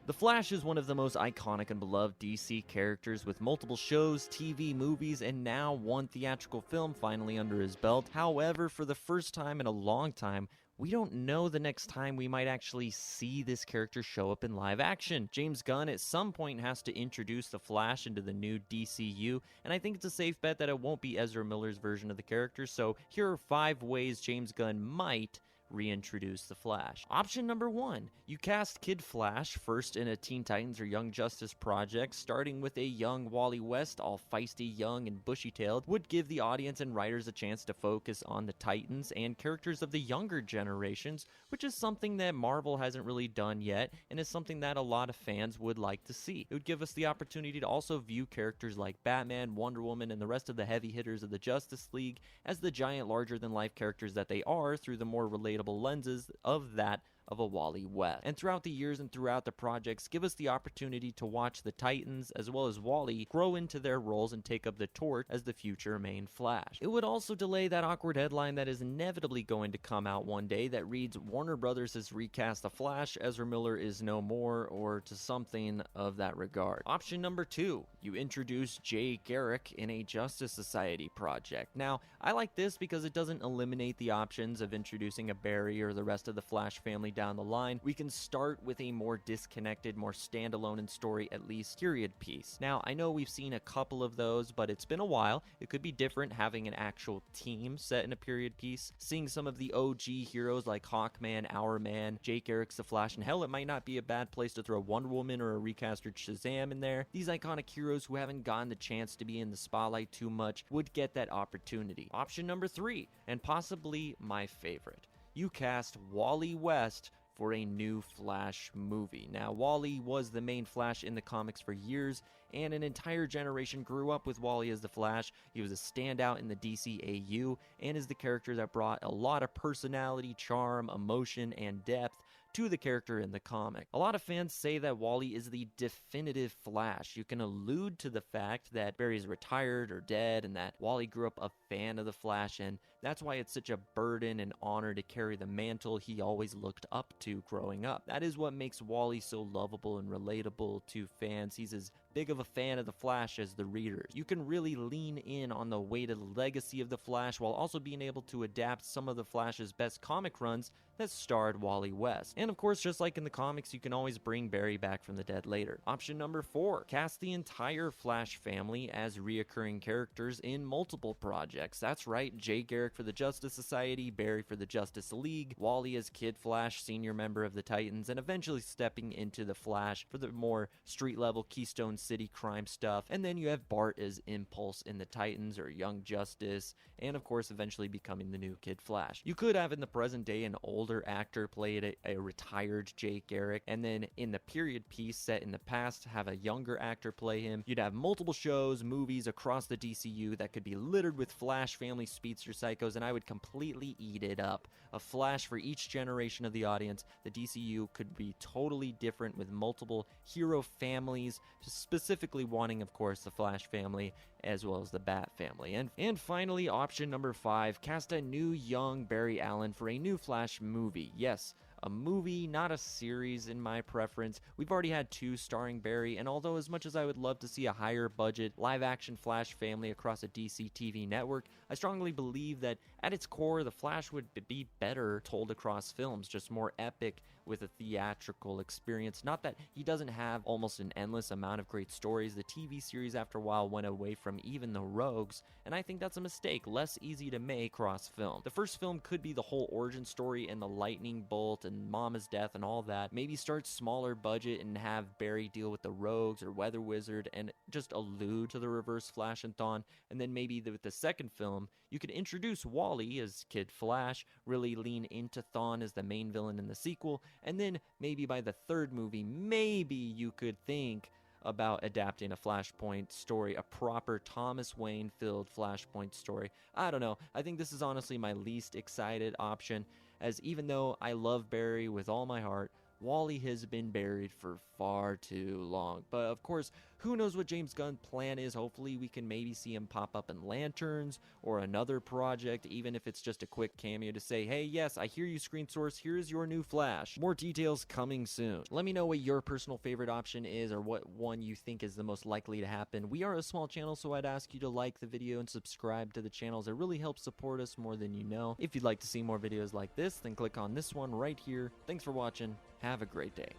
The Flash is one of the most iconic and beloved DC characters with multiple shows, TV, movies, and now one theatrical film finally under his belt. However, for the first time in a long time, we don't know the next time we might actually see this character show up in live action. James Gunn at some point has to introduce the Flash into the new DCU, and I think it's a safe bet that it won't be Ezra Miller's version of the character, so here are 5 ways James Gunn might reintroduce the Flash. Option number 1, you cast Kid Flash first in a Teen Titans or Young Justice project, starting with a young Wally West, all feisty, young, and bushy-tailed, would give the audience and writers a chance to focus on the Titans and characters of the younger generations, which is something that Marvel hasn't really done yet, and is something that a lot of fans would like to see. It would give us the opportunity to also view characters like Batman, Wonder Woman, and the rest of the heavy hitters of the Justice League as the giant, larger-than-life characters that they are through the more relatable lenses of that of a Wally West. And throughout the years and throughout the projects, give us the opportunity to watch the Titans as well as Wally grow into their roles and take up the torch as the future main Flash. It would also delay that awkward headline that is inevitably going to come out one day that reads, Warner Brothers has recast the Flash, Ezra Miller is no more, or to something of that regard. Option number 2, you introduce Jay Garrick in a Justice Society project. Now, I like this because it doesn't eliminate the options of introducing a Barry or the rest of the Flash family down the line. We can start with a more disconnected, more standalone in story, at least, period piece. Now, I know we've seen a couple of those, but it's been a while. It could be different having an actual team set in a period piece. Seeing some of the OG heroes like Hawkman, Hourman, Jake Garrick's The Flash, and hell, it might not be a bad place to throw Wonder Woman or a recastered Shazam in there. These iconic heroes who haven't gotten the chance to be in the spotlight too much would get that opportunity. Option number 3, and possibly my favorite. You cast Wally West for a new Flash movie. Now, Wally was the main Flash in the comics for years, and an entire generation grew up with Wally as the Flash. He was a standout in the DCAU, and is the character that brought a lot of personality, charm, emotion, and depth to the character in the comic. A lot of fans say that Wally is the definitive Flash. You can allude to the fact that Barry's retired or dead, and that Wally grew up a fan of the Flash, and that's why it's such a burden and honor to carry the mantle he always looked up to growing up. That is what makes Wally so lovable and relatable to fans. He's as big of a fan of the Flash as the readers. You can really lean in on the weighted legacy of the Flash while also being able to adapt some of the Flash's best comic runs that starred Wally West. And of course, just like in the comics, you can always bring Barry back from the dead later. Option number 4, cast the entire Flash family as reoccurring characters in multiple projects. That's right, Jay Garrick for the Justice Society, Barry for the Justice League, Wally as Kid Flash, senior member of the Titans, and eventually stepping into the Flash for the more street-level Keystone City crime stuff. And then you have Bart as Impulse in the Titans or Young Justice, and of course eventually becoming the new Kid Flash. You could have in the present day an older actor play a retired Jay Garrick, and then in the period piece set in the past have a younger actor play him. You'd have multiple shows, movies across the DCU that could be littered with Flash family speedster psychos, and I would completely eat it up. A Flash for each generation of the audience. The DCU could be totally different with multiple hero families, specifically wanting, of course, the Flash family as well as the Bat family. And finally, option number 5, cast a new young Barry Allen for a new Flash movie. Yes, a movie, not a series in my preference. We've already had 2 starring Barry, and although as much as I would love to see a higher budget live-action Flash family across a DC TV network, I strongly believe that at its core, the Flash would be better told across films, just more epic with a theatrical experience. Not that he doesn't have almost an endless amount of great stories. The TV series after a while went away from even the Rogues, and I think that's a mistake, less easy to make cross film. The first film could be the whole origin story and the lightning bolt and Mama's death and all that. Maybe start smaller budget and have Barry deal with the Rogues or Weather Wizard and just allude to the Reverse Flash and Thawne, and then maybe with the second film, you could introduce Wally as Kid Flash, really lean into Thawne as the main villain in the sequel, and then maybe by the third movie, maybe you could think about adapting a Flashpoint story, a proper Thomas Wayne-filled Flashpoint story. I don't know. I think this is honestly my least excited option, as even though I love Barry with all my heart, Wally has been buried for far too long. But of course, who knows what James Gunn's plan is. Hopefully we can maybe see him pop up in Lanterns or another project, even if it's just a quick cameo to say, hey, yes, I hear you, Screen Source, here's your new Flash. More details coming soon. Let me know what your personal favorite option is, or what one you think is the most likely to happen. We are a small channel, so I'd ask you to like the video and subscribe to the channels. It really helps support us more than you know. If you'd like to see more videos like this, then click on this one right here. Thanks for watching. Have a great day.